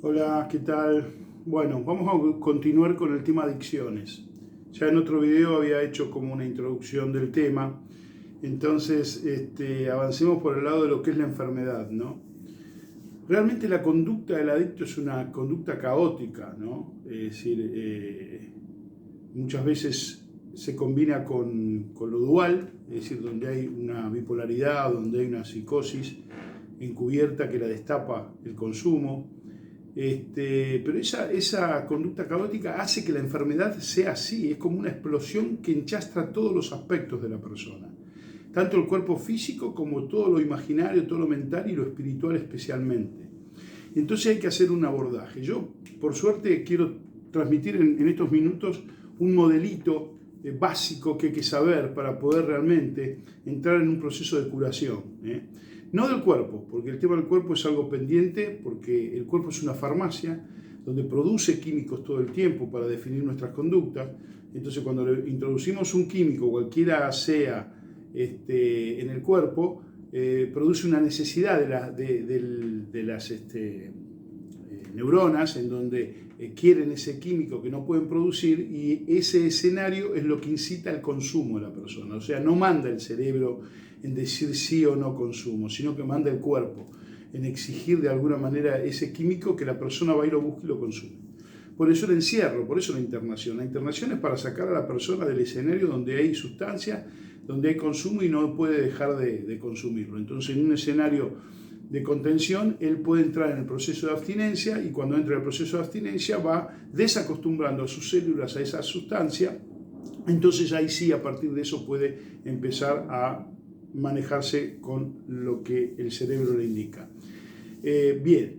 Hola, ¿qué tal? Bueno, vamos a continuar con el tema adicciones. Ya en otro video había hecho como una introducción del tema, entonces avancemos por el lado de lo que es la enfermedad, ¿no? Realmente la conducta del adicto es una conducta caótica, ¿no? Es decir, muchas veces se combina con lo dual, es decir, donde hay una bipolaridad, donde hay una psicosis encubierta que la destapa el consumo. Pero esa conducta caótica hace que la enfermedad sea así, es como una explosión que enchastra todos los aspectos de la persona, tanto el cuerpo físico como todo lo imaginario, todo lo mental y lo espiritual especialmente. Entonces hay que hacer un abordaje. Yo, por suerte, quiero transmitir en estos minutos un modelito básico que hay que saber para poder realmente entrar en un proceso de curación. No del cuerpo, porque el tema del cuerpo es algo pendiente, porque el cuerpo es una farmacia donde produce químicos todo el tiempo para definir nuestras conductas. Entonces cuando le introducimos un químico, cualquiera sea en el cuerpo, produce una necesidad de las neuronas en donde quieren ese químico que no pueden producir, y ese escenario es lo que incita al consumo de la persona. O sea, no manda el cerebro en decir sí o no consumo, sino que manda el cuerpo en exigir de alguna manera ese químico que la persona va y lo busca y lo consume. Por eso el encierro, por eso la internación. La internación es para sacar a la persona del escenario donde hay sustancia, donde hay consumo y no puede dejar de consumirlo. Entonces, en un escenario de contención, él puede entrar en el proceso de abstinencia, y cuando entra en el proceso de abstinencia va desacostumbrando a sus células a esa sustancia. Entonces ahí sí, a partir de eso puede empezar a manejarse con lo que el cerebro le indica. Bien,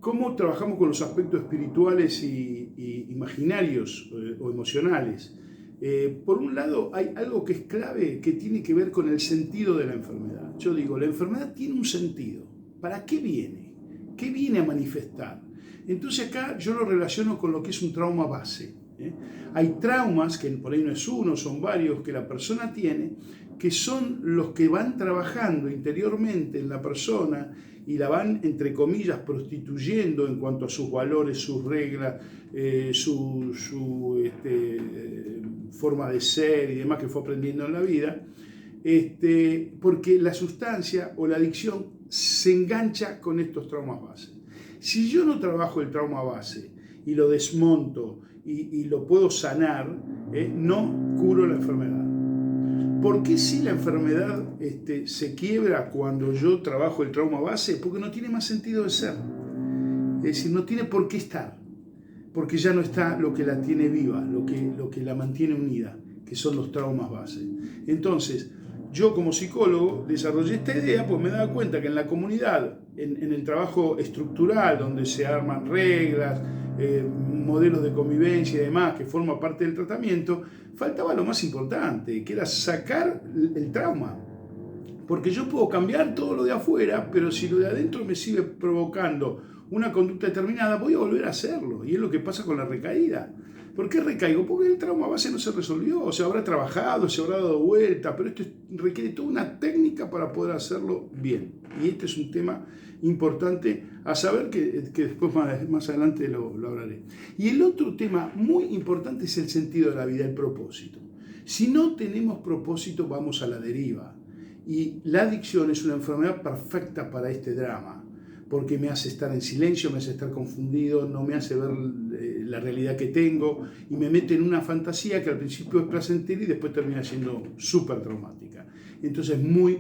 ¿cómo trabajamos con los aspectos espirituales y imaginarios o emocionales? Por un lado, hay algo que es clave, que tiene que ver con el sentido de la enfermedad. Yo digo, la enfermedad tiene un sentido. ¿Para qué viene? ¿Qué viene a manifestar? Entonces acá yo lo relaciono con lo que es un trauma base. Hay traumas, que por ahí no es uno, son varios, que la persona tiene, que son los que van trabajando interiormente en la persona y la van, entre comillas, prostituyendo en cuanto a sus valores, sus reglas, su forma de ser y demás que fue aprendiendo en la vida, porque la sustancia o la adicción se engancha con estos traumas base. Si yo no trabajo el trauma base y lo desmonto y lo puedo sanar, no curo la enfermedad. ¿Por qué si la enfermedad se quiebra cuando yo trabajo el trauma base? Porque no tiene más sentido de ser. Es decir, no tiene por qué estar. Porque ya no está lo que la tiene viva, lo que la mantiene unida, que son los traumas base. Entonces, yo como psicólogo desarrollé esta idea, pues me daba cuenta que en la comunidad, en el trabajo estructural, donde se arman reglas, modelos de convivencia y demás, que forma parte del tratamiento, faltaba lo más importante, que era sacar el trauma. Porque yo puedo cambiar todo lo de afuera, pero si lo de adentro me sigue provocando una conducta determinada, voy a volver a hacerlo. Y es lo que pasa con la recaída. ¿Por qué recaigo? Porque el trauma base no se resolvió, se habrá trabajado, se habrá dado vuelta, pero esto requiere toda una técnica para poder hacerlo bien. Y este es un tema importante a saber, que después más adelante lo hablaré. Y el otro tema muy importante es el sentido de la vida, el propósito. Si no tenemos propósito, vamos a la deriva. Y la adicción es una enfermedad perfecta para este drama, porque me hace estar en silencio, me hace estar confundido, no me hace ver la realidad que tengo, y me mete en una fantasía que al principio es placentera y después termina siendo súper traumática. Entonces es muy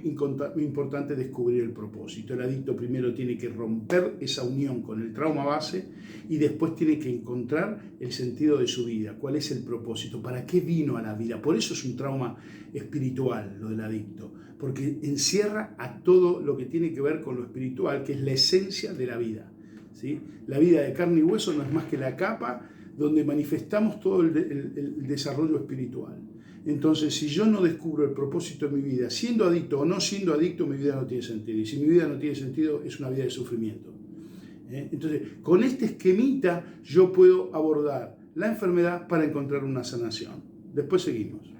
importante descubrir el propósito. El adicto primero tiene que romper esa unión con el trauma base y después tiene que encontrar el sentido de su vida. ¿Cuál es el propósito? ¿Para qué vino a la vida? Por eso es un trauma espiritual lo del adicto, porque encierra a todo lo que tiene que ver con lo espiritual, que es la esencia de la vida. ¿Sí? La vida de carne y hueso no es más que la capa donde manifestamos todo el desarrollo espiritual. Entonces, si yo no descubro el propósito de mi vida, siendo adicto o no siendo adicto, mi vida no tiene sentido. Y si mi vida no tiene sentido, es una vida de sufrimiento. Entonces, con este esquemita yo puedo abordar la enfermedad para encontrar una sanación. Después seguimos.